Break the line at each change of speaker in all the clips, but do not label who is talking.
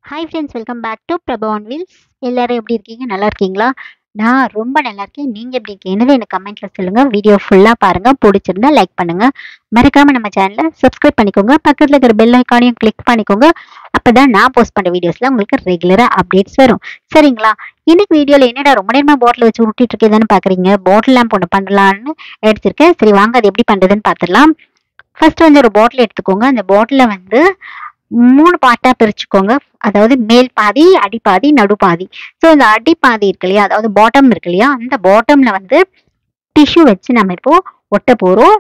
Hi friends, welcome back to Prabha on wheels. எல்லாரும் எப்படி இருக்கீங்க? நல்லா இருக்கீங்களா? நான் ரொம்ப நல்லா இருக்கேன். நீங்க எப்படி இருக்கீங்கன்னு எனக்கு கமெண்ட்ல சொல்லுங்க. வீடியோ ஃபுல்லா பாருங்க. பிடிச்சிருந்தா லைக் பண்ணுங்க. மறக்காம நம்ம சேனலை சப்ஸ்கிரைப் பண்ணிக்கோங்க. பக்கத்துல இருக்கிற பெல் ஐக்கானையும் கிளிக் பண்ணிக்கோங்க. அப்பதான் நான் போஸ்ட் பண்ற வீடியோஸ்ல உங்களுக்கு ரெகுலரா அப்டேட்ஸ் வரும். சரிங்களா? இன்னைக்கு வீடியோல என்னடா ரொம்ப நேரமா பாட்டில் வச்சு உருட்டிட்டு இருக்கேன்னு பாக்குறீங்க. பாட்டில் லேம்ப் ஒன்று பண்ணலாம்னு எடுத்திருக்கேன். சரி வாங்க, அது எப்படி பண்றதுன்னு பார்த்துடலாம். ஃபர்ஸ்ட் வந்து ஒரு பாட்டில் எடுத்துக்கோங்க. அந்த பாட்டில வந்து 3 பார்ட்டா பிரிச்சுக்கோங்க. அதாவது மேல் பாதி, அடிப்பாதி, நடுப்பாதி. ஸோ இந்த அடிப்பாதி இருக்கு இல்லையா, அதாவது பாட்டம் இருக்கு இல்லையா, அந்த பாட்டம்ல வந்து டிஷ்யூ வச்சு நம்ம இப்போ ஒட்ட போறோம்.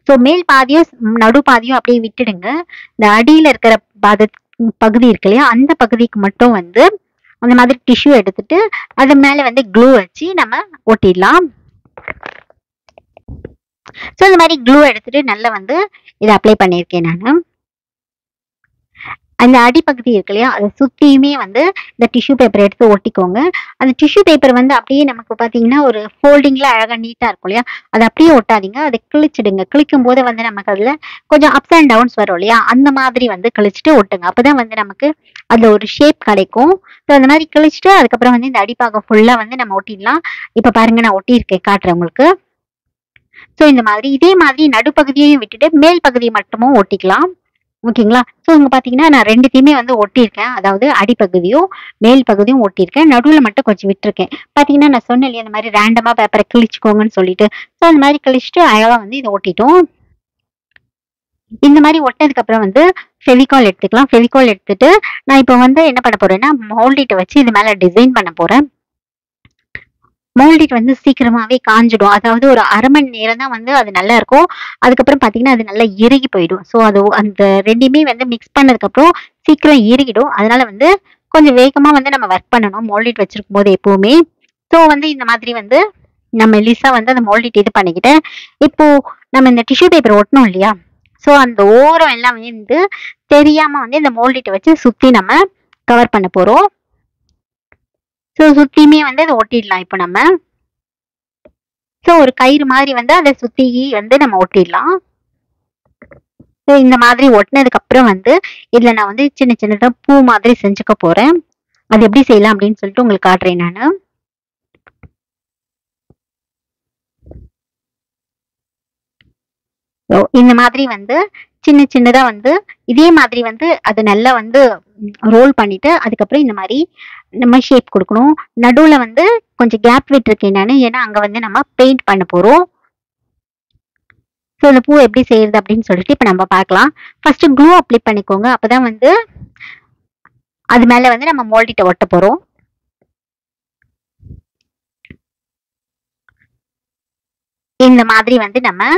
ஸோ மேல் பாதியும் நடுப்பாதியும் அப்படியே விட்டுடுங்க. இந்த அடியில இருக்கிற பகுதி இருக்கு இல்லையா, அந்த பகுதிக்கு மட்டும் வந்து அந்த மாதிரி டிஷ்யூ எடுத்துட்டு அது மேல வந்து க்ளூ வச்சு நம்ம ஒட்டிடலாம். ஸோ இந்த மாதிரி க்ளூ எடுத்துட்டு நல்லா வந்து இதை அப்ளை பண்ணியிருக்கேன் நான். அந்த அடிப்பகுதி இருக்கு இல்லையா, அதை சுத்தியுமே வந்து இந்த டிஷ்யூ பேப்பர் எடுத்து ஒட்டிக்கோங்க. அந்த டிஷ்யூ பேப்பர் வந்து அப்படியே நமக்கு பாத்தீங்கன்னா ஒரு ஃபோல்டிங்ல அழகா நீட்டா இருக்கும் இல்லையா, அதை அப்படியே ஒட்டாதீங்க. அதை கிழிச்சிடுங்க. கிழிக்கும் போது வந்து நமக்கு அதுல கொஞ்சம் அப்ஸ் அண்ட் டவுன்ஸ் வரும் இல்லையா, அந்த மாதிரி வந்து கிழிச்சிட்டு ஒட்டுங்க. அப்பதான் வந்து நமக்கு அதுல ஒரு ஷேப் கிடைக்கும். ஸோ அந்த மாதிரி கிழிச்சிட்டு அதுக்கப்புறம் வந்து இந்த அடிப்பாகம் ஃபுல்லா வந்து நம்ம ஒட்டிடலாம். இப்ப பாருங்க, நான் ஒட்டியிருக்கேன், காட்டுறேன் உங்களுக்கு. ஸோ இந்த மாதிரி இதே மாதிரி நடுப்பகுதியையும் விட்டுட்டு மேல் பகுதியை மட்டுமும் ஒட்டிக்கலாம். ஓகேங்களா? ஸோ இங்க பார்த்தீங்கன்னா, நான் 2த்தையுமே வந்து ஒட்டியிருக்கேன். அதாவது அடிப்பகுதியும், மேல் பகுதியும் ஒட்டியிருக்கேன். நடுவுல மட்டும் கொஞ்சம் விட்டுருக்கேன். பார்த்தீங்கன்னா, நான் சொன்னேன் இல்லையா, இந்த மாரி ரேண்டமா பேப்பர கிழிச்சுக்கோங்கன்னு சொல்லிட்டு. ஸோ அந்த மாரி கிழிச்சுட்டு அழகா வந்து இத ஒட்டிட்டோம். இந்த மாரி ஒட்டுனதுக்கு அப்புறம் வந்து ஃபெவிகால் எடுத்துக்கலாம். ஃபெவிகால் எடுத்துட்டு, நான் இப்போ வந்து என்ன பண்ண போறேன்னா, மோல்டிட்ட வச்சு இது மேல டிசைன் பண்ண போறேன். மோல்டிட் வந்து சீக்கிரமாவே காஞ்சிடும். அதாவது ஒரு 1/2 மணி நேரம் தான் வந்து அது நல்லா இருக்கும். அதுக்கப்புறம் பார்த்தீங்கன்னா, அது நல்லா இறுகி போயிடும். ஸோ அது அந்த 2யுமே வந்து மிக்ஸ் பண்ணதுக்கப்புறம் சீக்கிரம் இறுகிடும். அதனால வந்து கொஞ்சம் வேகமா வந்து நம்ம ஒர்க் பண்ணணும், மோல்டிட் வச்சிருக்கும்போது எப்பவுமே. ஸோ வந்து இந்த மாதிரி வந்து நான் மெல்லிசா வந்து அந்த மோல்டிட் இது பண்ணிக்கிட்டேன். இப்போ நம்ம இந்த டிஷ்யூ பேப்பர் ஒட்டணும் இல்லையா? ஸோ அந்த ஓரம் எல்லாம் வந்து தெரியாம வந்து இந்த மோல்டிட்ட வச்சு சுத்தி நம்ம கவர் பண்ண போறோம். ஸோ சுத்தியுமே வந்து அத ஒட்டிடலாம் இப்போ நம்ம. ஸோ ஒரு கயிறு மாதிரி வந்து அதை சுத்தி வந்து நம்ம ஒட்டிடலாம். ஸோ இந்த மாதிரி ஒட்டினதுக்கு அப்புறம் வந்து இதுல நான் வந்து சின்ன சின்னதா பூ மாதிரி செஞ்சுக்க போறேன். அது எப்படி செய்யலாம் அப்படின்னு சொல்லிட்டு உங்களுக்கு காட்டுறேன் நானு. ஸோ இந்த மாதிரி வந்து சின்ன சின்னதா வந்து இதே மாதிரி வந்து அதை நல்லா வந்து ரோல் பண்ணிட்டு அதுக்கப்புறம் இந்த மாதிரி நம்ம ஷேப் கொடுக்கணும். நடுவுல வந்து கொஞ்சம் கேப் விட்டுருக்கேன் நான், ஏன்னா அங்க வந்து நம்ம பெயிண்ட் பண்ண போறோம். ஸோ இந்த பூ எப்படி செய்யறது அப்படின்னு சொல்லிட்டு இப்போ நம்ம பார்க்கலாம். ஃபர்ஸ்ட் க்ளூ அப்ளை பண்ணிக்கோங்க. அப்பதான் வந்து அது மேல வந்து நம்ம மோல்டிட்ட ஒட்ட போறோம். இந்த மாதிரி வந்து நம்ம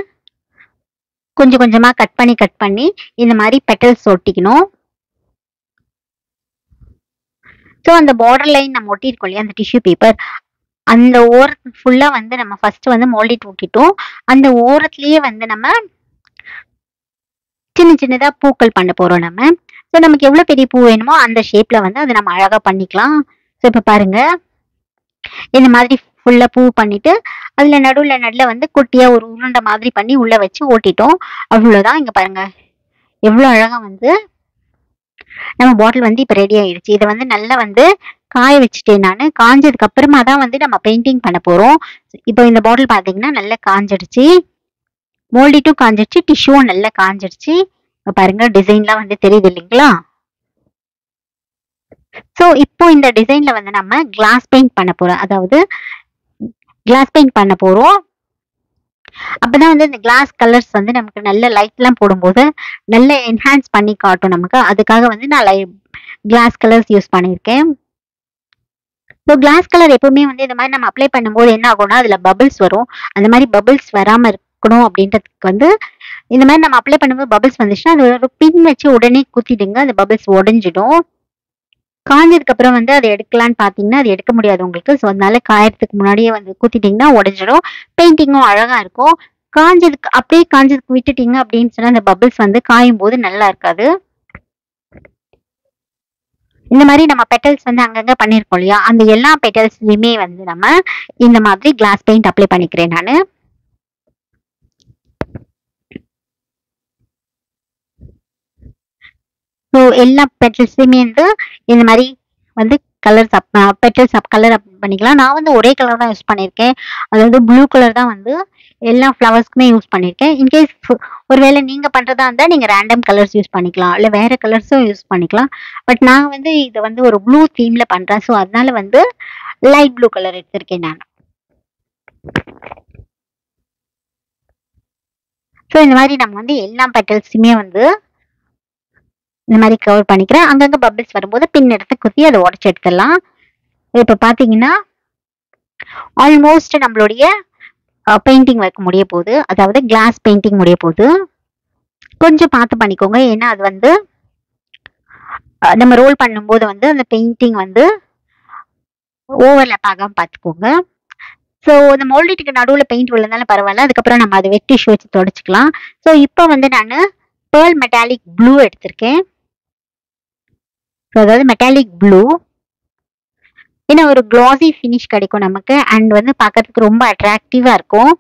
கொஞ்சம் கொஞ்சமா கட் பண்ணி இந்த மாதிரி பெட்டல்ஸ் ஒட்டிக்கணும். ஸோ அந்த பார்டர் லைன் நம்ம ஒட்டியிருக்கோம் இல்லையா, அந்த டிஷ்யூ பேப்பர், அந்த ஓரத்து ஃபுல்லா வந்து நம்ம ஃபர்ஸ்ட் வந்து மோல்டிட் ஒட்டிட்டோம். அந்த ஓரத்திலேயே வந்து நம்ம சின்ன சின்னதா பூக்கள் பண்ண போறோம் நம்ம. ஸோ நமக்கு எவ்வளவு பெரிய பூ வேணுமோ அந்த ஷேப்ல வந்து அதை நம்ம அழகா பண்ணிக்கலாம். ஸோ இப்ப பாருங்க, இந்த மாதிரி ஃபுல்லா பூ பண்ணிட்டு அதுல நடுவுல நடுல வந்து குட்டியா ஒரு உருண்டை மாதிரி பண்ணி உள்ள வச்சு ஓட்டிட்டோம். அவ்வளவுதான். இங்க பாருங்க, எவ்வளவு அழகா வந்து நம்ம பாட்டில் வந்து இப்ப ரெடி ஆயிடுச்சு. இதை வந்து நல்லா வந்து காய வச்சுட்டேன் நானு. காஞ்சதுக்கு அப்புறமா தான் வந்து நம்ம பெயிண்டிங் பண்ண போறோம். இப்போ இந்த பாட்டில் பாத்தீங்கன்னா நல்லா காஞ்சிடுச்சு. மோல்டிட்டும் காஞ்சிடுச்சு, டிஷ்யூவும் நல்லா காஞ்சிடுச்சு. இப்ப பாருங்க, டிசைன்லாம் வந்து தெரியுது இல்லைங்களா? ஸோ இப்போ இந்த டிசைன்ல வந்து நம்ம கிளாஸ் பெயிண்ட் பண்ண போறோம். அதாவது கிளாஸ் பெயிண்ட் பண்ண போறோம். அப்பதான் வந்து இந்த கிளாஸ் கலர்ஸ் வந்து நமக்கு நல்ல லைட் எல்லாம் போடும்போது நல்ல என்ஹான்ஸ் பண்ணி காட்டும் நமக்கு. அதுக்காக வந்து நான் கிளாஸ் கலர்ஸ் யூஸ் பண்ணியிருக்கேன். ஸோ கிளாஸ் கலர் எப்பவுமே வந்து இந்த மாதிரி நம்ம அப்ளை பண்ணும்போது என்ன ஆகும்னா அதுல பபிள்ஸ் வரும். அந்த மாதிரி பபிள்ஸ் வராம இருக்கணும் அப்படின்றதுக்கு வந்து இந்த மாதிரி நம்ம அப்ளை பண்ணும்போது பபிள்ஸ் வந்துச்சுன்னா அது ஒரு பின் வச்சு உடனே குத்திடுங்க. அந்த பபிள்ஸ் உடஞ்சிடும். காஞ்சதுக்கு அப்புறம் வந்து அதை எடுக்கலான்னு பாத்தீங்கன்னா அது எடுக்க முடியாது உங்களுக்கு. ஸோ அதனால காயறதுக்கு முன்னாடியே வந்து குத்திட்டீங்கன்னா உடஞ்சிடும். பெயிண்டிங்கும் அழகா இருக்கும். காஞ்சதுக்கு அப்படியே காஞ்சதுக்கு விட்டுட்டீங்க அப்படின்னு சொன்னா அந்த பபிள்ஸ் வந்து காயும் போது நல்லா இருக்காது. இந்த மாதிரி நம்ம பெட்டல்ஸ் வந்து அங்கங்க பண்ணிருக்கோம் இல்லையா, அந்த எல்லா பெட்டல்ஸ்லயுமே வந்து நம்ம இந்த மாதிரி கிளாஸ் பெயிண்ட் அப்ளை பண்ணிக்கிறேன் நானு. ஸோ எல்லா பெட்டல்ஸுமே வந்து இந்த மாதிரி வந்து கலர்ஸ் பெட்டல்ஸ் கலர் அப் பண்ணிக்கலாம். நான் வந்து ஒரே கலர் தான் யூஸ் பண்ணியிருக்கேன். அது வந்து ப்ளூ கலர் தான் வந்து எல்லா ஃப்ளவர்ஸ்க்குமே யூஸ் பண்ணியிருக்கேன். இன்கேஸ் ஒருவேளை நீங்கள் பண்ணுறதா இருந்தால் நீங்கள் ரேண்டம் கலர்ஸ் யூஸ் பண்ணிக்கலாம், இல்லை வேறு கலர்ஸும் யூஸ் பண்ணிக்கலாம். பட் நான் வந்து இதை வந்து ஒரு ப்ளூ தீமில் பண்ணுறேன். ஸோ அதனால வந்து லைட் ப்ளூ கலர் எடுத்திருக்கேன் நான். ஸோ இந்த மாதிரி நம்ம வந்து எல்லா பெட்டல்ஸுமே வந்து இந்த மாதிரி கவர் பண்ணிக்கிறேன். அங்கங்கே பபிள்ஸ் வரும்போது பின் எடுத்து குத்தி அதை உடச்சி எடுத்துடலாம். இப்போ பார்த்தீங்கன்னா ஆல்மோஸ்ட் நம்மளுடைய பெயிண்டிங் ஒர்க் முடிய போகுது, அதாவது கிளாஸ் பெயிண்டிங் முடிய போகுது. கொஞ்சம் பார்த்து பண்ணிக்கோங்க, ஏன்னா அது வந்து நம்ம ரோல் பண்ணும்போது வந்து அந்த பெயிண்டிங் வந்து ஓவர்லாப் ஆகாமல் பார்த்துக்கோங்க. ஸோ இந்த மோல்டிட்டுக்கு நடுவில் பெயிண்ட் விழுந்தாலும் பரவாயில்ல, அதுக்கப்புறம் நம்ம அதை வெட் டிஷ்யூ வச்சு தொடச்சிக்கலாம். ஸோ இப்போ வந்து நான் பேர்ல் மெட்டாலிக் ப்ளூ எடுத்திருக்கேன். ஸோ அதாவது மெட்டாலிக் ப்ளூ, ஏன்னா ஒரு க்ளாஸி ஃபினிஷ் கிடைக்கும் நமக்கு, அண்ட் வந்து பார்க்கறதுக்கு ரொம்ப அட்ராக்டிவாக இருக்கும்.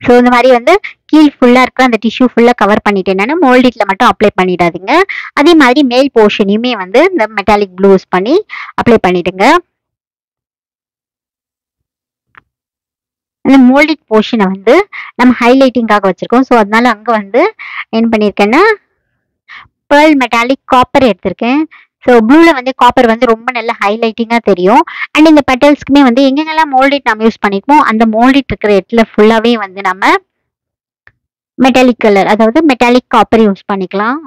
ஸோ இந்த மாதிரி வந்து கீழ் ஃபுல்லாக இருக்கிற அந்த டிஷ்யூ ஃபுல்லாக கவர் பண்ணிட்டேன் நான். மோல்டிட்டில் மட்டும் அப்ளை பண்ணிடாதீங்க. அதே மாதிரி மேல் போர்ஷனையுமே வந்து இந்த மெட்டாலிக் ப்ளூ யூஸ் பண்ணி அப்ளை பண்ணிடுங்க. அந்த மோல்டிட் போர்ஷனை வந்து நம்ம ஹைலைட்டிங்காக வச்சுருக்கோம். ஸோ அதனால அங்கே வந்து என்ன பண்ணியிருக்கேன்னா பேர்ல் மெட்டாலிக் காப்பர் எடுத்திருக்கேன். ஸோ ப்ளூவில் வந்து காப்பர் வந்து ரொம்ப நல்ல ஹைலைட்டிங்காக தெரியும். அண்ட் இந்த பெட்டல்ஸ்க்குமே வந்து எங்கெங்கெல்லாம் மோல்டிட் நம்ம யூஸ் பண்ணியிருப்போம் அந்த மோல்டிட் இருக்கிற இடத்துல ஃபுல்லாகவே வந்து நம்ம மெட்டாலிக் கலர், அதாவது மெட்டாலிக் காப்பர் யூஸ் பண்ணிக்கலாம்.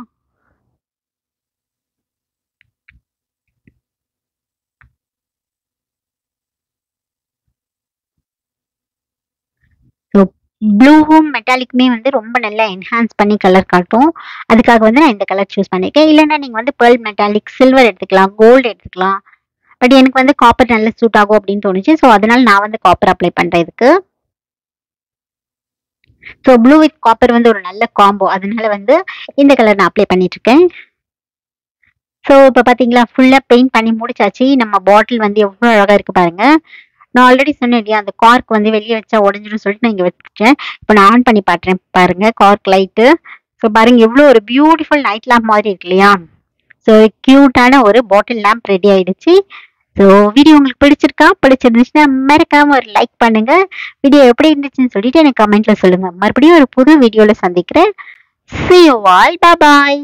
ஸோ ப்ளூவும் மெட்டாலிக்குமே வந்து ரொம்ப நல்லா என்ஹான்ஸ் பண்ணி கலர் காட்டும். அதுக்காக வந்து நான் இந்த கலர் சூஸ் பண்ணியிருக்கேன். இல்லைன்னா நீங்கள் வந்து பேர்ல் மெட்டாலிக் சில்வர் எடுத்துக்கலாம், கோல்டு எடுத்துக்கலாம். பட் எனக்கு வந்து காப்பர் நல்லா சூட் ஆகும் அப்படின்னு தோணுச்சு. ஸோ அதனால நான் வந்து காப்பர் அப்ளை பண்ணுறேன் இதுக்கு. ஸோ ப்ளூ வித் காப்பர் வந்து ஒரு நல்ல காம்போ, அதனால வந்து இந்த கலர் நான் அப்ளை பண்ணிட்டு இருக்கேன். ஸோ இப்போ பார்த்தீங்களா, ஃபுல்லாக பெயிண்ட் பண்ணி முடிச்சாச்சு. நம்ம பாட்டில் வந்து எவ்வளோ அழகாக இருக்குது பாருங்க. நான் ஆல்ரெடி சொன்னேன் இல்லையா, அந்த கார்க் வந்து வெளியே வச்சா உடஞ்சிடும் சொல்லிட்டு நான் இங்கே வச்சுட்டேன். இப்போ நான் ஆன் பண்ணி பாட்டுறேன் பாருங்க கார்க் லைட்டு. ஸோ பாருங்க எவ்வளோ ஒரு பியூட்டிஃபுல் நைட் லேம்ப் மாதிரி இருக்கு இல்லையா. ஸோ க்யூட்டான ஒரு பாட்டில் லேம்ப் ரெடி ஆயிடுச்சு. ஸோ வீடியோ உங்களுக்கு பிடிச்சிருந்துச்சுன்னா மறக்காம ஒரு லைக் பண்ணுங்க. வீடியோ எப்படி இருந்துச்சுன்னு சொல்லிட்டு எனக்கு கமெண்ட்ல சொல்லுங்க. மறுபடியும் ஒரு புது வீடியோல சந்திக்கிறேன். See you all. Bye bye.